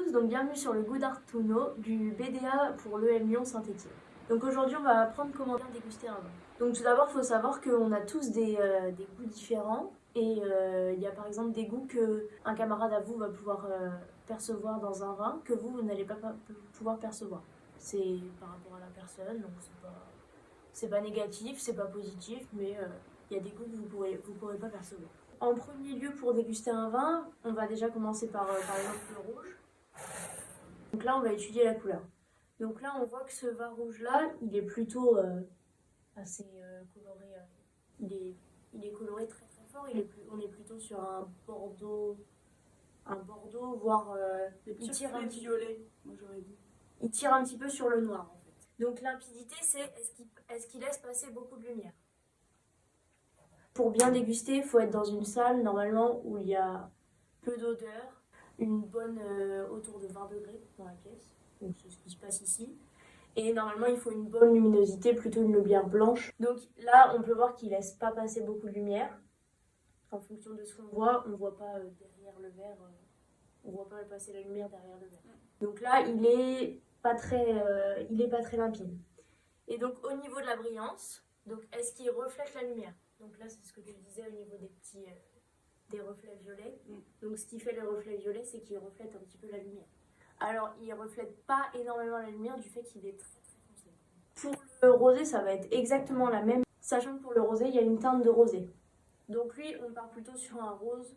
tous, donc bienvenue sur le goût d'Artuno du BDA pour l'EM Lyon Saint-Étienne. Donc aujourd'hui on va apprendre comment bien déguster un vin. Donc tout d'abord il faut savoir qu'on a tous des goûts différents et il y a par exemple des goûts qu'un camarade à vous va pouvoir percevoir dans un vin que vous n'allez pas pouvoir percevoir. C'est par rapport à la personne, donc c'est pas négatif, c'est pas positif, mais il y a des goûts que vous pourrez pas percevoir. En premier lieu, pour déguster un vin, on va déjà commencer par exemple le rouge. Donc là, on va étudier la couleur. Donc là, on voit que ce vin rouge-là, il est plutôt assez coloré. Il est coloré très très fort. On est plutôt sur un bordeaux, voire il tire un petit violet, moi j'aurais dit. Il tire un petit peu sur le noir en fait. Donc limpidité, c'est est-ce qu'il laisse passer beaucoup de lumière. Pour bien déguster, il faut être dans une salle normalement où il y a peu d'odeur, une bonne autour de 20 degrés dans la pièce, donc c'est ce qui se passe ici. Et normalement, il faut une bonne luminosité, plutôt une lumière blanche. Donc là, on peut voir qu'il laisse pas passer beaucoup de lumière. En fonction de ce qu'on voit, on voit pas derrière le verre, on voit pas passer la lumière derrière le verre. Donc là, il est pas très limpide. Et donc au niveau de la brillance, donc est-ce qu'il reflète la lumière? Donc là, c'est ce que tu disais au niveau des reflets violets. Donc ce qui fait les reflets violets, c'est qu'il reflète un petit peu la lumière. Alors, il reflète pas énormément la lumière du fait qu'il est très très foncé. Pour le rosé, ça va être exactement la même, sachant que pour le rosé, il y a une teinte de rosé. Donc lui, on part plutôt sur un rose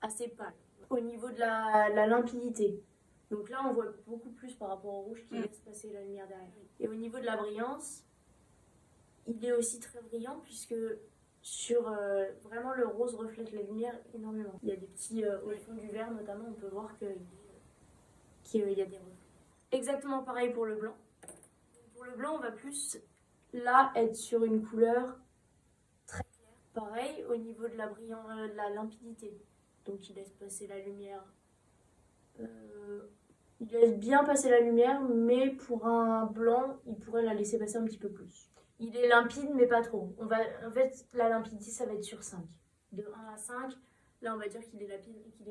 assez pâle. Au niveau de la limpidité, donc là, on voit beaucoup plus par rapport au rouge qui laisse passer la lumière derrière. Et au niveau de la brillance, il est aussi très brillant puisque vraiment le rose reflète la lumière énormément. Il y a des petits, au fond du verre notamment, on peut voir qu'il y a des reflets. Exactement pareil pour le blanc. Pour le blanc, on va plus là être sur une couleur très claire. Pareil au niveau de la limpidité. Donc il laisse passer la lumière. Il laisse bien passer la lumière, mais pour un blanc, il pourrait la laisser passer un petit peu plus. Il est limpide, mais pas trop. En fait, la limpidité, ça va être sur 5. De 1 à 5, là, on va dire qu'il est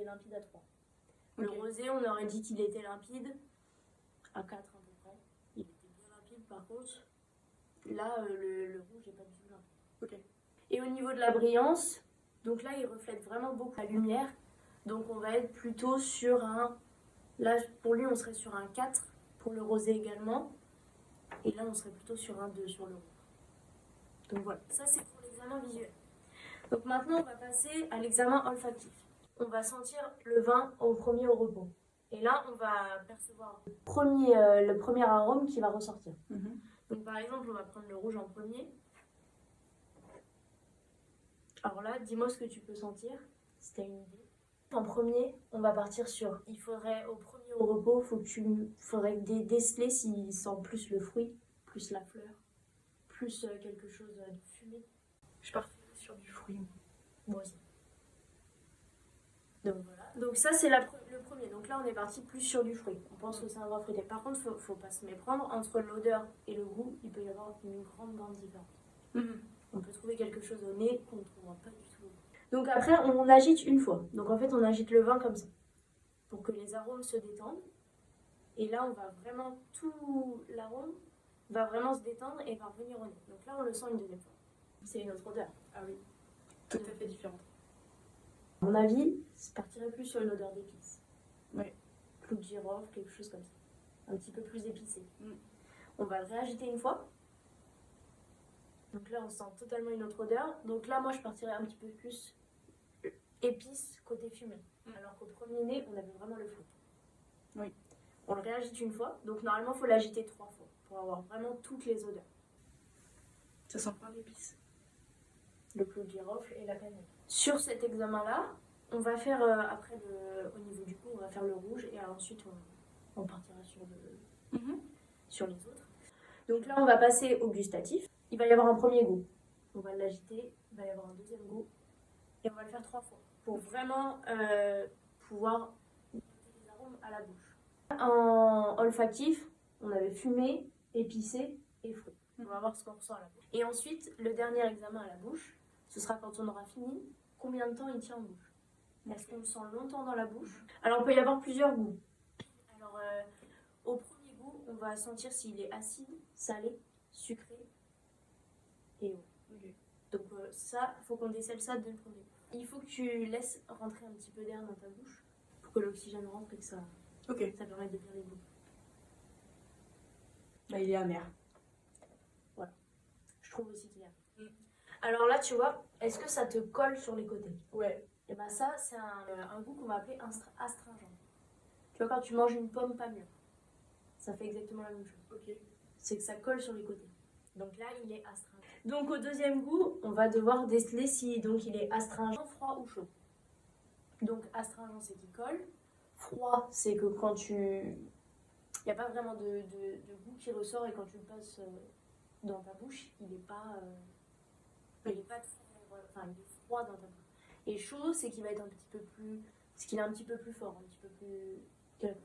limpide à 3. Le rosé, on aurait dit qu'il était limpide à 4 à peu près. Il était bien limpide, par contre. Là, le rouge n'est pas du tout limpide. Et au niveau de la brillance, donc là, il reflète vraiment beaucoup la lumière. Donc, on va être plutôt sur un... Là, pour lui, on serait sur un 4, pour le rosé également. Et là, on serait plutôt sur un 2 sur le rouge. Donc voilà, ça c'est pour l'examen visuel. Donc maintenant, on va passer à l'examen olfactif. On va sentir le vin au repos. Et là, on va percevoir le premier arôme qui va ressortir. Donc par exemple, on va prendre le rouge en premier. Alors là, dis-moi ce que tu peux sentir, si tu as une idée. En premier, on va partir sur... Il faudrait, au premier au repos, faudrait déceler s'il sent plus le fruit, plus la fleur, plus quelque chose de fumé. Je partirais sur du fruit. Moi aussi. Donc voilà. Donc ça, c'est le premier. Donc là, on est parti plus sur du fruit. On pense que c'est un vin fruité. Par contre, faut pas se méprendre. Entre l'odeur et le goût, il peut y avoir une grande différence. On peut trouver quelque chose au nez qu'on ne trouvera pas du tout. Donc après, on agite une fois. Donc en fait, on agite le vin comme ça. Pour que les arômes se détendent. Et là, tout l'arôme va vraiment se détendre et va revenir au nez. Donc là, on le sent une deuxième fois. C'est une autre odeur. Ah oui, tout à fait différente. À mon avis, je partirais plus sur une odeur d'épices. Oui. Clou de girofle, quelque chose comme ça. Un petit peu plus épicé. On va le réagiter une fois. Donc là, on sent totalement une autre odeur. Donc là, moi, je partirais un petit peu plus épices côté fumé. Alors qu'au premier nez, on avait vraiment le fruit. Oui. On le réagite une fois. Donc normalement, il faut l'agiter 3 fois pour avoir vraiment toutes les odeurs. Ça sent pas l'épice. Le clou de girofle et la cannelle. Sur cet examen-là, on va faire après au niveau du goût, on va faire le rouge et ensuite on partira sur les autres. Donc là, on va passer au gustatif. Il va y avoir un premier goût. On va l'agiter, il va y avoir un deuxième goût et on va le faire 3 fois pour vraiment pouvoir noter les arômes à la bouche. En olfactif, on avait fumé, épicé et fruit. On va voir ce qu'on ressent à la bouche. Et ensuite, le dernier examen à la bouche, ce sera quand on aura fini, combien de temps il tient en bouche. Est-ce qu'on le sent longtemps dans la bouche? Alors, il peut y avoir plusieurs goûts. on va sentir s'il est acide, salé, sucré et eau. Ok. Donc ça, il faut qu'on décèle ça dès le premier coup. Il faut que tu laisses rentrer un petit peu d'air dans ta bouche pour que l'oxygène rentre et que ça Ok. permette de bien les goûter. Bah, il est amer. Je trouve aussi qu'il y a. Alors là, tu vois, est-ce que ça te colle sur les côtés? Ouais. Et ben ça, c'est un goût qu'on va appeler astringent. Tu vois, quand tu manges une pomme pas mûre, ça fait exactement la même chose. Ok. C'est que ça colle sur les côtés. Donc là, il est astringent. Donc au deuxième goût, on va devoir déceler si donc il est astringent, froid ou chaud. Donc astringent, c'est qu'il colle. Froid, c'est que quand tu... Il n'y a pas vraiment de goût qui ressort et quand tu le passes dans ta bouche, il n'est pas... il est pas enfin, il est froid dans ta bouche. Et chaud, c'est qu'il va être un petit peu plus... Parce qu'il est un petit peu plus fort, un petit peu plus...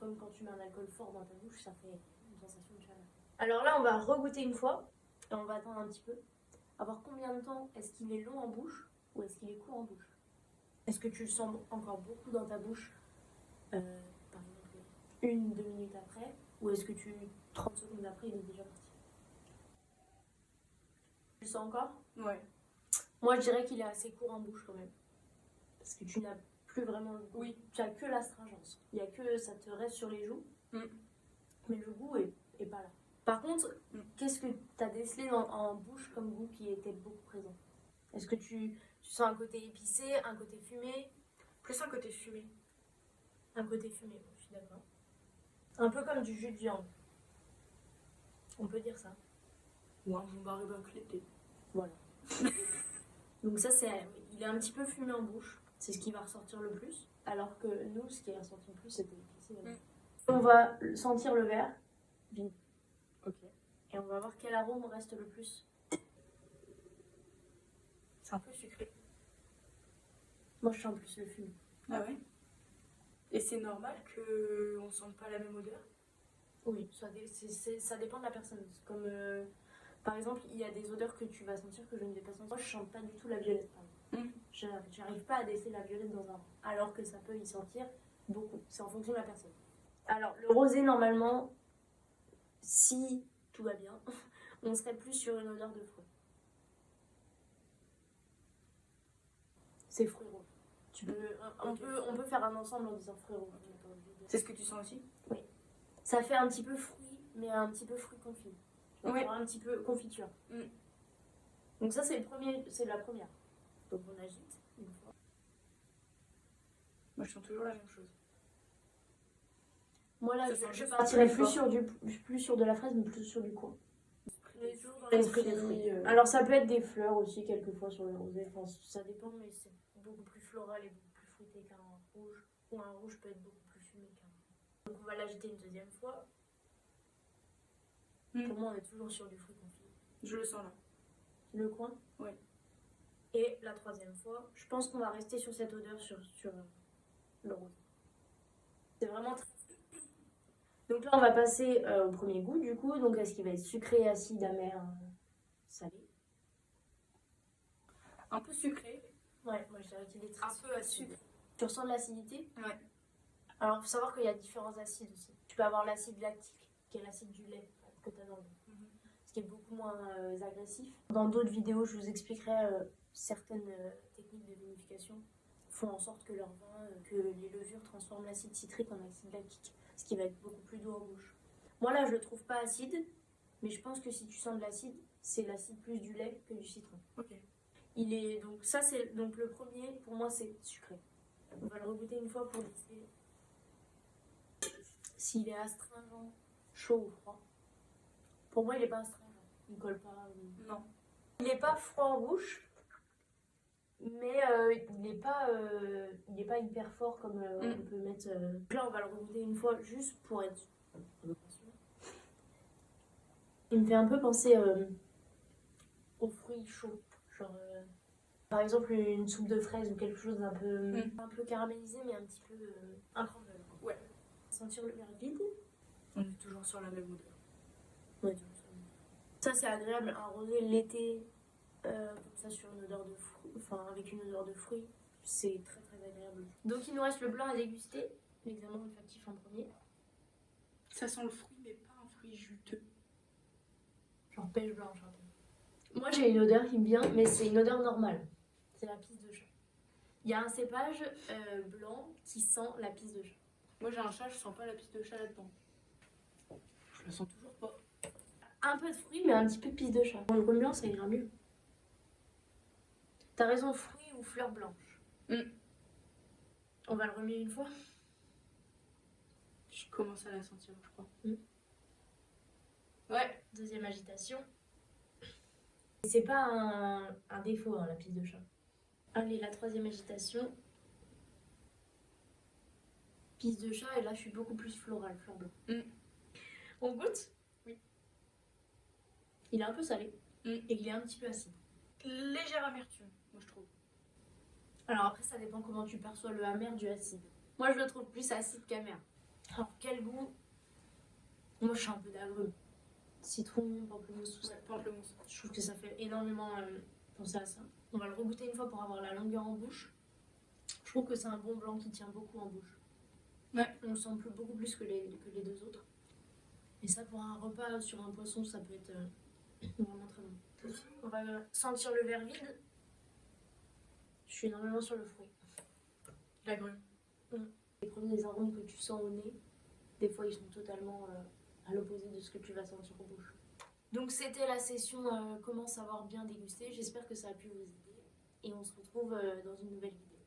Comme quand tu mets un alcool fort dans ta bouche, ça fait une sensation de chaleur. Alors là, on va regoûter une fois et on va attendre un petit peu. À voir combien de temps, est-ce qu'il est long en bouche ou est-ce qu'il est court en bouche. Est-ce que tu le sens encore beaucoup dans ta bouche, par exemple, 1-2 minutes après, ou est-ce que 30 secondes après, il est déjà parti. Tu le sens encore? Ouais. Moi, je dirais qu'il est assez court en bouche quand même. Parce que tu n'as plus vraiment le goût. Oui. Tu n'as que l'astringence. Il y a que ça te reste sur les joues. Mais le goût est pas là. Par contre, qu'est-ce que tu as décelé en bouche comme goût qui était beaucoup présent? Est-ce que tu sens un côté épicé, un côté fumé? Plus un côté fumé. Un côté fumé, je suis d'accord. Un peu comme du jus de viande. On peut dire ça. Ou un jambon bâclé. Voilà. Donc ça, il est un petit peu fumé en bouche. C'est ce qui va ressortir le plus. Alors que nous, ce qui est ressorti le plus, c'était épicé. On va sentir le verre vide. Ok. Et on va voir quel arôme reste le plus. C'est un peu sucré. Moi, je sens plus le fume. Ah ouais? Et c'est normal qu'on sente pas la même odeur? Oui, ça dépend de la personne. Comme, par exemple, il y a des odeurs que tu vas sentir que je ne vais pas sentir. Moi, je sens pas du tout la violette, par exemple. J'arrive pas à déceler la violette dans un vin. Alors que ça peut y sentir beaucoup. C'est en fonction de la personne. Alors, le rosé, normalement, si tout va bien, on serait plus sur une odeur de fruits. C'est fruits rouges. On peut faire un ensemble en disant fruits rouges. C'est ce que tu sens aussi? Oui. Ça fait un petit peu fruit, mais un petit peu fruit confit. Oui. Un petit peu confiture. Donc ça, c'est la première. Donc on agite une fois. Moi, je sens toujours la même chose. Moi là, Ça sent je juste partirais plus plus sur de la fraise, mais plus sur du coin. On est toujours dans L'esprit des fruits. Alors ça peut être des fleurs aussi, quelquefois sur le rosé. Enfin, ça dépend, mais c'est beaucoup plus floral et beaucoup plus fruité qu'un rouge. Ou un rouge peut être beaucoup plus fumé qu'un. Donc on va l'agiter une deuxième fois. Pour moi, on est toujours sur du fruit confit. Je le sens là. Le coin? Oui. Et la troisième fois, je pense qu'on va rester sur cette odeur sur le rosé. C'est vraiment très... Donc là, on va passer au premier goût du coup. Donc est-ce qu'il va être sucré, acide, amer, salé? Un peu sucré. Ouais, moi je dirais qu'il est très Un peu acide. Tu ressens de l'acidité? Ouais. Alors il faut savoir qu'il y a différents acides aussi. Tu peux avoir l'acide lactique, qui est l'acide du lait que tu as dans le lait. Ce qui est beaucoup moins agressif. Dans d'autres vidéos, je vous expliquerai certaines techniques de vinification font en sorte que leur vin, que les levures transforment l'acide citrique en acide lactique, ce qui va être beaucoup plus doux en bouche. Moi là, je le trouve pas acide, mais je pense que si tu sens de l'acide, c'est l'acide plus du lait que du citron. Ok. Il est donc ça c'est donc le premier pour moi c'est sucré. On va le regoûter une fois pour décider s'il est astringent, chaud ou froid. Pour moi, il est pas astringent. Il colle pas. Non. Il est pas froid en bouche, mais il est pas hyper fort comme on peut mettre. Là, on va le regoûter une fois juste pour être sûr. Il me fait un peu penser aux fruits chauds, genre par exemple une soupe de fraises ou quelque chose d'un peu caramélisé, mais un petit peu un crumble. Ouais. Sentir le verre vide. On est toujours sur la même odeur. Ouais. Ça c'est agréable, un rosé l'été, comme ça sur une odeur de fruits, enfin avec une odeur de fruits, c'est très très agréable. Donc il nous reste le blanc à déguster, l'examen olfactif en premier. Ça sent le fruit, mais pas un fruit fruits juteux. Genre pêche blanche un peu. Moi j'ai une odeur qui me vient, mais c'est une odeur normale. C'est la pisse de chat. Il y a un cépage blanc qui sent la pisse de chat. Moi j'ai un chat, je sens pas la pisse de chat là-dedans. Je la sens toujours pas. Un peu de fruits, mais un petit peu de pisse de chat. Dans le remuant, ça ira mieux. T'as raison, fruits ou fleurs blanches. On va le remuer une fois. Je commence à la sentir, je crois. Ouais. Deuxième agitation. C'est pas un défaut, hein, la pisse de chat. Allez, la troisième agitation. Pisse de chat, et là je suis beaucoup plus florale, fleur blanche. On goûte? Oui. Il est un peu salé. Et il est un petit peu acide. Légère amertume, moi je trouve. Alors après, ça dépend comment tu perçois le amer du acide. Moi, je le trouve plus acide qu'amer. Alors, quel goût? Moi, je suis un peu d'agrumes. Citron, pamplemousse, tout ça. Ouais, pamplemousse. Je trouve que ça fait énormément penser à ça. On va le regoûter une fois pour avoir la longueur en bouche. Je trouve que c'est un bon blanc qui tient beaucoup en bouche. Ouais. On le sent beaucoup plus que les deux autres. Et ça, pour un repas sur un poisson, ça peut être vraiment très bon. On va sentir le verre vide. Je suis énormément sur le fruit. L'agrume. Les premiers arômes que tu sens au nez, des fois ils sont totalement à l'opposé de ce que tu vas sentir en bouche. Donc c'était la session comment savoir bien déguster. J'espère que ça a pu vous aider. Et on se retrouve dans une nouvelle vidéo.